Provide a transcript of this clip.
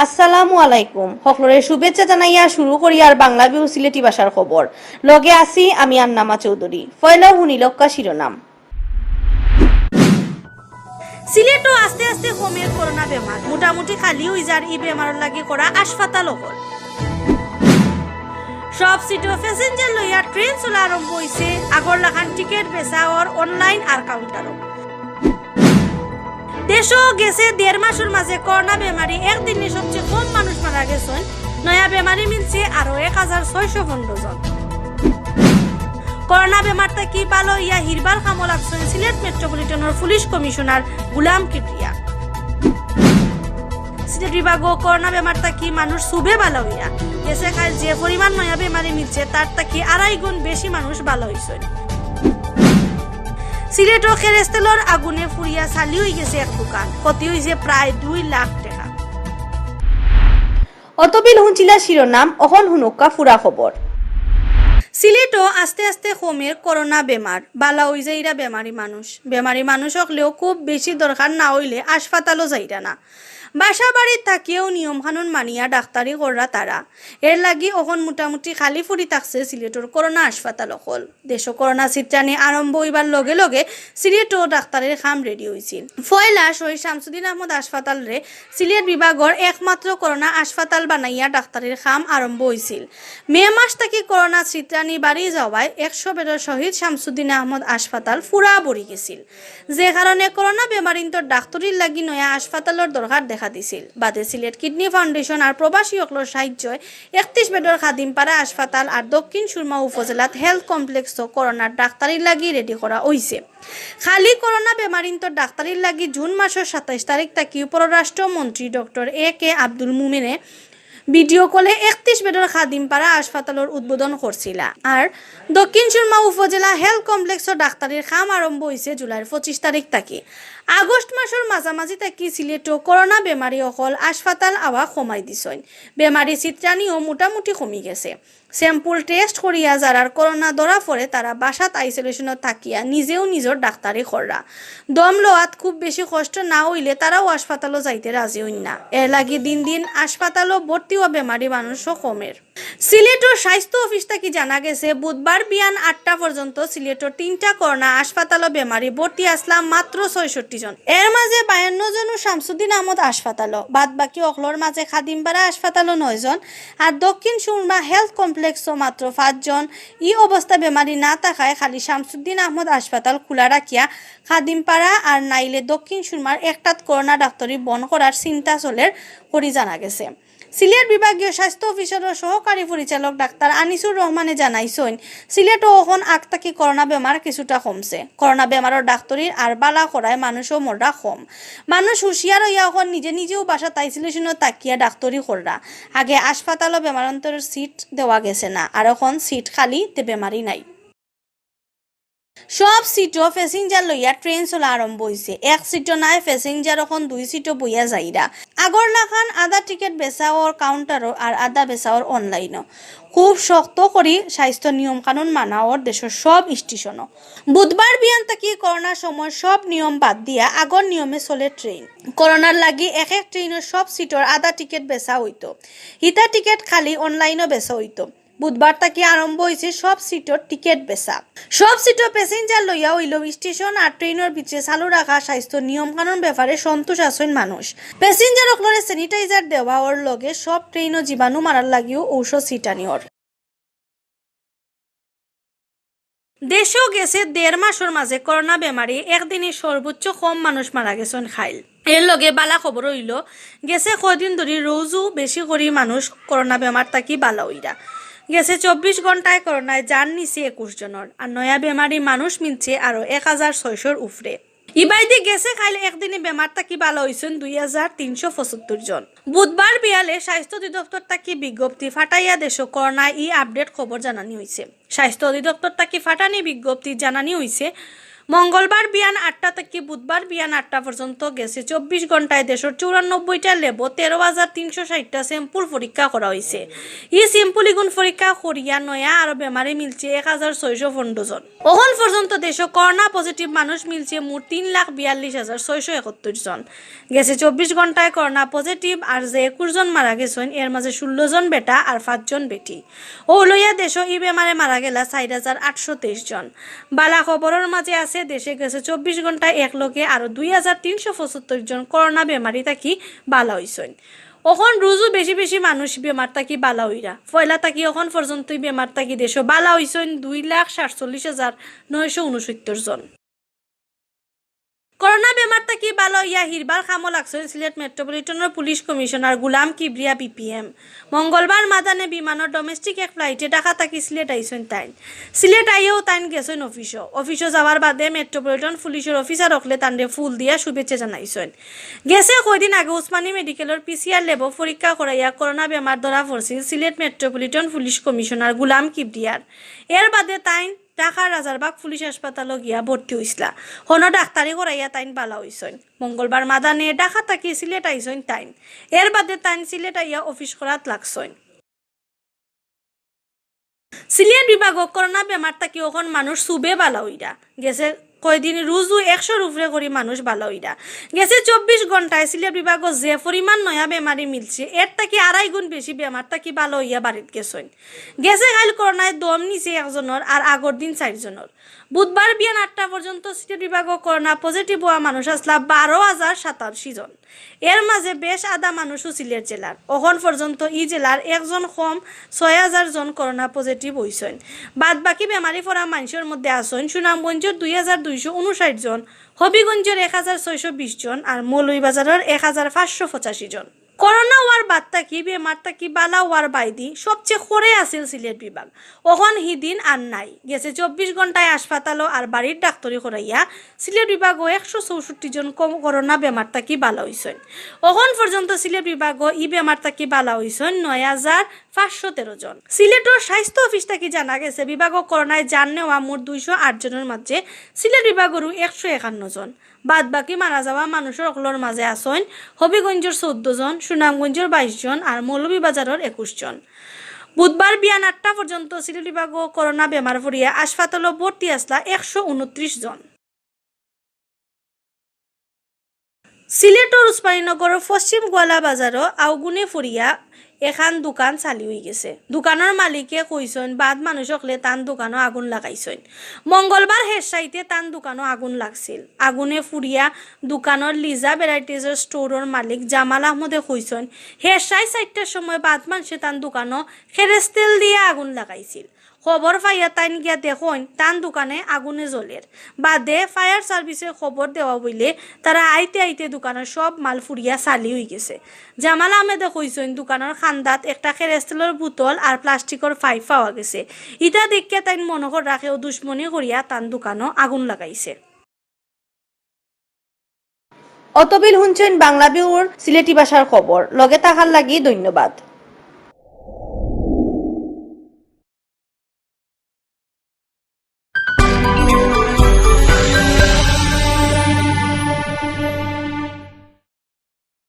আসসালামু আলাইকুম সকলরে শুভেচ্ছা জানাইয়া শুরু করি আর বাংলা ভিউ সিলেটি ভাষার খবর লগে আছি আমি আন্নামা চৌধুরী ফয়লা হুনিলক্কা শিরোনাম সিলেটও আস্তে আস্তে কমের করোনা বেমার মোটামুটি খালি হই যার এই বেমারের লাগি করা হাসপাতাল হল সব সিটো প্যাসেঞ্জার লইয়া ট্রেন চলা আরম্ভ হইছে আগর লাখান টিকিট বেচা ওর অনলাইন আর কাউন্টারও দেশও গেছে 1.5 মাসের মাঝে করোনা বেমারি একদিনে সবচেয়ে কম মানুষ মারা গেছেন নয়া বেমারি মিলছে আরো 1615 জন করোনা বেমারটা কি পালো ইয়া হিরবার কামল লাগছেন সিলেট মেট্রোপলিটনের পুলিশ কমিশনার গুলাম কিবরিয়া সিলেট বিভাগও করোনা বেমারটা কি মানুষ সুবে ভালো হইয়া গেছে কাল যে পরিমাণ নয়া বেমারি মিলছে তার থেকে 2.5 গুণ বেশি মানুষ ভালো হইছেন সিলেটও কেরেস্তেলর আগুনে ফুরিয়া চালি হয়ে গেছে এক দোকান ক্ষতি হয়েছে প্রায় 2 লাখ টাকা অতবিল হুঁচিলা শিরোনাম অহন হুনুকা ফুরা খবর সিলেটও আস্তে আস্তে কমের করোনা বেমার বালা হই যাইরা বেমারি মানুষ হলেও খুব বেশি দরকার না হইলে হাসপাতালও যাইরা না বাসা বাড়ির থাকিয়েও নিয়ম কানুন মানিয়া ডাক্তারি কররা তারা এর লাগি অখন মোটামুটি খালি ফুরি থাকছে সিলেটর করোনা হাসপাতাল অকল দেশ করোনা চিত্রানি আরম্ভ হইবার লগে লগে সিলেটও ডাক্তারের খাম রেডি হয়েছিল ফয়লা শহীদ শামসুদ্দিন আহমদ হাসপাতাল রে সিলেট বিভাগের একমাত্র করোনা হাসপাতাল বানাইয়া ডাক্তারের খাম আরম্ভ হয়েছিল মে মাস থেকে করোনা চিত্রানি বাড়ি যাওয়ায় 100 বেডের শহীদ শামসুদ্দিন আহমদ হাসপাতাল ফুরা ভরি গেছিল যে কারণে করোনা বেমারিন্তর ডাক্তারির লাগি নয়া হাসপাতালের দরকার দেখা দিছিল বাদে সিলেট কিডনি ফাউন্ডেশন আর প্রবাসী অকলর সাহায্যে 31 বেডের খাদিমপাড়া হাসপাতাল আর দক্ষিণ সুরমা উপজেলাত হেলথ কমপ্লেক্সও করোনার ডাক্তারির লাগি রেডি করা হইছে খালি করোনা বেমারিন্তর ডাক্তারির লাগি জুন মাসের 27 তারিখ থেকে পররাষ্ট্রমন্ত্রী ডক্টর AK আব্দুল মুমিনে ভিডিও কলে 31 বেডের খাদিমপাড়া হাসপাতালের উদ্বোধন করছিল আর দক্ষিণ সুরমা উপজেলা হেলথ কমপ্লেক্সের ডাক্তারের খাম আরম্ভ হয়েছে জুলাইয়ের 25 তারিখ থেকে আগস্ট মাসের মাঝামাঝি থেকে সিলেটও করোনা বেমারি অকল হাসপাতাল আওয়া কমাই দিছেন বেমারি চিত্রানিও মোটামুটি কমি গেছে স্যাম্পল টেস্ট করিয়া যারার করোনা ধরা পড়ে তারা বাসাত আইসোলেশনত থাকিয়া নিজেও নিজের ডাক্তারি কররা দম লওয়াত খুব বেশি কষ্ট না হইলে তারাও হাসপাতালও যাইতে রাজি হইন না এর লাগি দিন দিন হাসপাতালও ভর্তি ও বেমারি মানুষও কমের সিলেটের স্বাস্থ্য অফিস থেকে জানা গেছে বুধবার বিয়ান 8টা পর্যন্ত সিলেটের 3টা করোনা হাসপাতালও বেমারি ভর্তি আসলাম মাত্র 66 জন এর মাঝে 52 জন শামসুদ্দিন আহমদ হাসপাতালও বাদ বাকি অকলর মাঝে খাদিমপাড়া হাসপাতালও 9 জন আর দক্ষিণ সুরমা হেলথ কমপ্লেক্সও মাত্র 5 জন এই অবস্থা বেমারি না থাকায় খালি শামসুদ্দিন আহমদ হাসপাতাল খোলা রাখিয়া খাদিমপাড়া আর নাইলে দক্ষিণ সুরমার একটাত করোনা ডাক্তারি বন্ধ করার চিন্তা চলের করি জানা গেছে সিলেট বিভাগীয় স্বাস্থ্য অফিসারের সহকারী পরিচালক ডাক্তার আনিসুর রহমানে জানাইছেন সিলেটও এখন আগতাকি করোনা বেমার কিছুটা কমছে করোনা বেমারের ডাক্তারির আর বালা করায় মানুষও মরা কম মানুষ হুঁশিয়ার হইয়া এখন নিজেও বাসা আইসোলেশনত তাকিয়া ডাক্তারি কররা আগে হাসপাতালও বেমারান্তরের সিট দেওয়া গেছে না আর এখন সিট খালি তে বেমারি নাই সব সিটও প্যাসেঞ্জার লইয়া ট্রেন চলা আরম্ভ হয়েছে এক সিটও নাই প্যাসেঞ্জার এখন 2 সিটও বইয়া যাইরা আগর লাখান আধা টিকিট বেচাওর কাউন্টারও আর আধা বেচাওর অনলাইনও খুব শক্ত করি স্বাস্থ্য নিয়ম কানুন মানাওর দেশের সব স্টেশনও বুধবার বিয়ান থেকে করোনার সময় সব নিয়ম বাদ দিয়া আগর নিয়মে চলে ট্রেন করোনার লাগি এক ট্রেনের সব সিটর আধা টিকিট বেচা হইতো ইতা টিকিট খালি অনলাইনও বেচা হইতো বুধবার থেকে আরম্ভ হয়েছে সব সিটর টিকিট বেচা সব সিটর প্যাসেঞ্জার লইয়া হইল স্টেশন আর ট্রেনের ভিতরে চালু রাখা স্বাস্থ্য নিয়ম কানুন ব্যাপারে সন্তোষ আছেন মানুষ প্যাসেঞ্জার অকলরে স্যানিটাইজার দেওয়া ওর লগে সব ট্রেনও জীবাণু মারার লাগিও ঔষধ ছিটানিওর দেশও গেছে 1.5 মাসের মাঝে করোনা বেমারি একদিনে সর্বোচ্চ কম মানুষ মারা গেছেন খাইল এর লগে বালা খবর হইল গেছে কদিন ধরে রোজও বেশি করে মানুষ করোনা বেমার থাকি বালা হইরা গেছে 24 ঘন্টায় করোনায় জান নিছে 21 জনের আর নয়া বেমারি মানুষ মিলছে আরো 1600 উপরে ইবাইদি গেছে খাইলে একদিনে বেমার থাকি ভালো হয়েছেন 2375 জন বুধবার বিয়ালে স্বাস্থ্য অধিদপ্তর থাকি বিজ্ঞপ্তি ফাটাইয়া দেশ করোনা ই আপডেট খবর জানানি হয়েছে স্বাস্থ্য অধিদপ্তর থাকি ফাটানি বিজ্ঞপ্তি জানানি হয়েছে মঙ্গলবার বিয়ান 8টা থেকে বুধবার বিয়ান 8টা পর্যন্ত গেছে 24 ঘন্টায় দেশের 94টা লেব 13,360টা স্যাম্পল পরীক্ষা করা হয়েছে। এই স্যাম্পল ইগুন পরীক্ষা করিয়া নয়া আর বেমারি মিলছে 1,615 জন। এখন পর্যন্ত দেশে করোনা পজিটিভ মানুষ মিলছে মোট 3,42,671 জন। গেছে 24 ঘন্টায় করোনা পজিটিভ আর যে 21 জন মারা গেছেন এর মাঝে 16 জন বেটা আর 5 জন বেটি। ও লইয়া দেশ এই বেমারে মারা গেলা 4,823 জন। বালা খবরের মাঝে আছে দেশে গেছে 24 ঘন্টায় এক লোকে আরো 2,375 জন করোনা বেমারি থাকি বালা হইছেন। এখন রোজও বেশি বেশি মানুষ বেমার থাকি বালা হইরা পয়লা থাকি এখন পর্যন্ত বেমার থাকি দেশ বালা হইছেন 2,47,969 জন। করোনা বেমার থাকি বালা হইয়া হিরবার খামো লাগছেন সিলেট মেট্রোপলিটনের পুলিশ কমিশনার গুলাম কিবরিয়া পিপিএম। মঙ্গলবার মাদানে বিমানের ডোমেস্টিক এক ফ্লাইটে ঢাকা থাকি সিলেট আইসেন তাইন। সিলেট আইয়েও তাইন গেছেন অফিসও যাওয়ার বাদে মেট্রোপলিটন পুলিশের অফিসার রকলে তান্ডে ফুল দিয়া শুভেচ্ছা জানাইছেন। গেছে কয়দিন আগে উসমানী মেডিকেলের পিসিআর ল্যাব পরীক্ষা করাইয়া করোনা বেমার ধরা পড়ছিল সিলেট মেট্রোপলিটন পুলিশ কমিশনার গুলাম কিবরিয়ার। এর বাদে তাইন ঢাকার রাজারবাগ পুলিশ হাসপাতালে গিয়া ভর্তি হইসলা। হনো ডাক্তারি করাইয়া তাইন বালা হইছেন। মঙ্গলবার মাদানে ঢাকা থাকি সিলেট আইসেন তাইন। এর বাদে তাইন সিলেট আইয়া অফিস করাত লাগছেন। সিলেট বিভাগ করোনা বেমার থাকি ওখন মানুষ সুবে বালা হইরা গেছে কয়দিন রোজও 100 উপরে করি মানুষ বালা হইরা গেছে। 24 ঘন্টায় সিলেট বিভাগ যে পরিমাণ নয়া বেমারি মিলছে এর থাকি 2.5 গুণ বেশি বেমার থাকি বালা হইয়া বাড়িত গেছেন। গেছে কাল করোনায় দম নিছে 1 জনের আর আগর দিন 4 জনের। বুধবার বিয়ান 8টা পর্যন্ত সিলেট বিভাগ করোনা পজিটিভ হওয়া মানুষ আসলা 12,087 জন। এর মাঝে বেশ আধা মানুষও সিলেট জেলার। এখন পর্যন্ত এই জেলার 1 জন কম 6,000 জন করোনা পজিটিভ হইছেন। বাদ বাকি বেমারি পড়া মানুষের মধ্যে আছেন সুনামগঞ্জের 2,259 জন, হবিগঞ্জের 1,620 জন আর মৌলভীবাজারের 1,585 জন। করোনা হওয়ার বাদ থাকি বেমার থাকি বালা হওয়ার বাইদি সবচেয়ে খরে আছিল সিলেট বিভাগ। ওখন হিদিন আর নাই গেছে 24 ঘন্টায় হাসপাতালও আর বাড়ির ডাক্তারি করাইয়া সিলেট বিভাগ 164 জন করোনা বেমার থাকি বালা হইছেন। ওখন পর্যন্ত সিলেট বিভাগ ই বেমার থাকি বালা হইছেন 9,513 জন। সিলেটের স্বাস্থ্য অফিস থেকে জানা গেছে বিভাগ করোনায় জান নেওয়া মোট 208 জনের মাঝে সিলেট বিভাগেরও 151 জন। বাদ বাকি মারা যাওয়া মানুষের অকলর মাঝে আছেন হবিগঞ্জের 14 জন, সুনামগঞ্জের 22 জন আর মৌলভীবাজারের 21 জন। বুধবার বিয়ান 8টা পর্যন্ত সিলেট বিভাগ করোনা বেমার পড়িয়া হাসপাতালে ভর্তি আসলা 129 জন। সিলেটের উসমানীনগরের পশ্চিম গোয়ালা বাজারও আউগুনে ফুরিয়া এখান দোকান চালি হয়ে গেছে। দোকানের মালিকে কইছেন বাদ মানুষ হকলে তান দোকানও আগুন লাগাইছেন। মঙ্গলবার হেরসাইতে তান দোকানও আগুন লাগছিল। আগুনে ফুরিয়া দোকানের লিজা ভ্যারাইটিজের স্টোরের মালিক জামাল আহমদে কইছেন হেরসাই 4টার সময় বাদ মানুষে তান দোকানও খেরেস্তেল দিয়ে আগুন লাগাইছিল। খবর পাইয়া তাইন গিয়া দেখুন তান দোকানে আগুনে জ্বলের। বাদে ফায়ার সার্ভিসে খবর দেওয়া বইলে তারা আইতে আইতে দোকানের সব মাল ফুরিয়া চালি হয়ে গেছে। জামাল আহমেদে কইছেন দোকানের খান্দাত একটা খেরেস্তেলের বোতল আর প্লাস্টিকের পাইপ পাওয়া গেছে। ইটা দেখিয়া তাইন মনোহর রাখেও দুশ্মনী করিয়া তান দোকানও আগুন লাগাইছে। অতবিল শুনছেন বাংলাভিউর সিলেটি ভাষার খবর। লগে থাকার লাগি ধন্যবাদ।